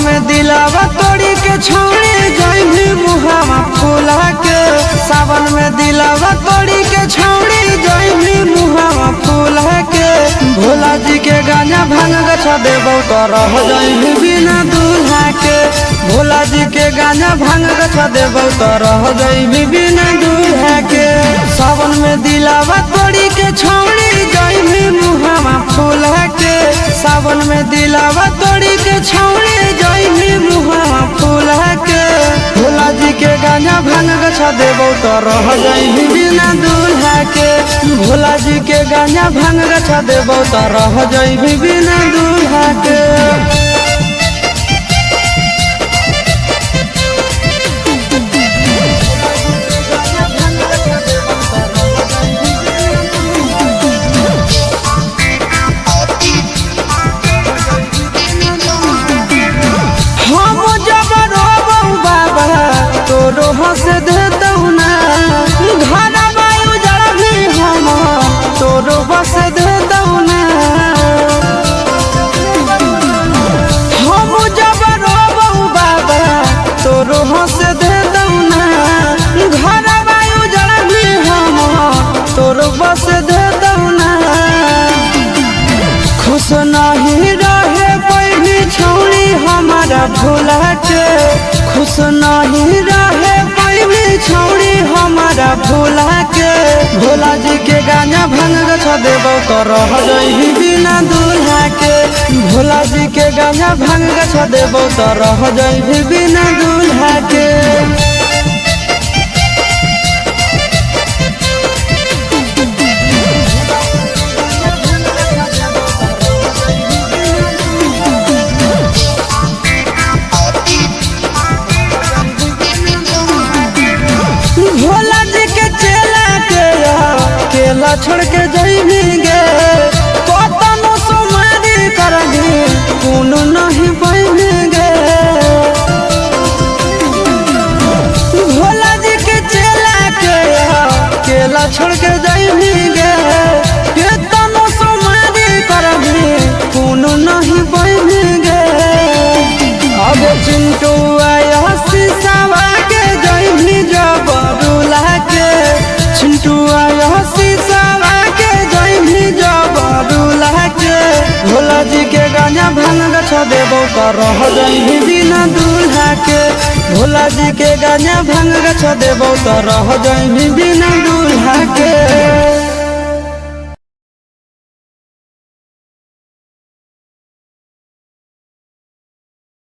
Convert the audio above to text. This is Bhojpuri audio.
में दिलावा तोड़ी के छोड़ी जाइबी मुहावा फूला के। सावन में दिलावा तोड़ी के छोड़ी जाइबी मुहावा फूला के। भोला जी के गांजा भांग गछा देबो तो रह जाइबी बिना दूल्हा के। भोला जी के गांजा भांग गछा देबो तो रह जाइबी बिना दूल्हा के। सावन में दिलावा तोड़ी के छोड़ी जाइबी मुहावा फूला के। सावन में दिलावा तोड़ी के छोड़ी जाइबी मुहावा फूला के। भोला जी के गांजा भांग गछा देबो तो रह जाइबी बिना दूल्हा के। भोला जी के गांजा भांग गछा देबो तो रह जाइबी बिना दूल्हा के। तोरो हंस देतौ ना घर वायु जड़ भी हम तोरो बस देतौ ना। हम जब रोबौ बाबा तोरो हंस देतौ ना घर वायु जड़ भी हम तोरो बस देतौ ना। खुश नहीं रहे कोई भी छोड़ी हमारा भोला के। खुश नहीं रहे कोई भी छोड़ी हमारा भोला के। भोला जी के गांजा भांग गछा देबो तो रह जाइबी बिना दूल्हा के। भोला जी के गांजा भांग गछा देबो तो रह जाइबी बिना दूल्हा के। भोला जी के चेला के केला छोड़ के जाइबी गे। कतनो सुमारी करबी कोनो नहीं बनी गे। भोला जी के चेला के केला छोड़ के जाइबी गे। कतनो सुमारी करबी कोनो नहीं बनी गे। अब चिंटू आया शीशावा के जाइबी जब दूल्हा के। चिंटू आया शीशावा के जाइबी जब दूल्हा के। भोला जी के गांजा भांग गछा देबो तो रह जाइबी बिना दूल्हा के। भोला जी के गांजा भांग गछा देबो तो रह जाइबी बिना दूल्हा के।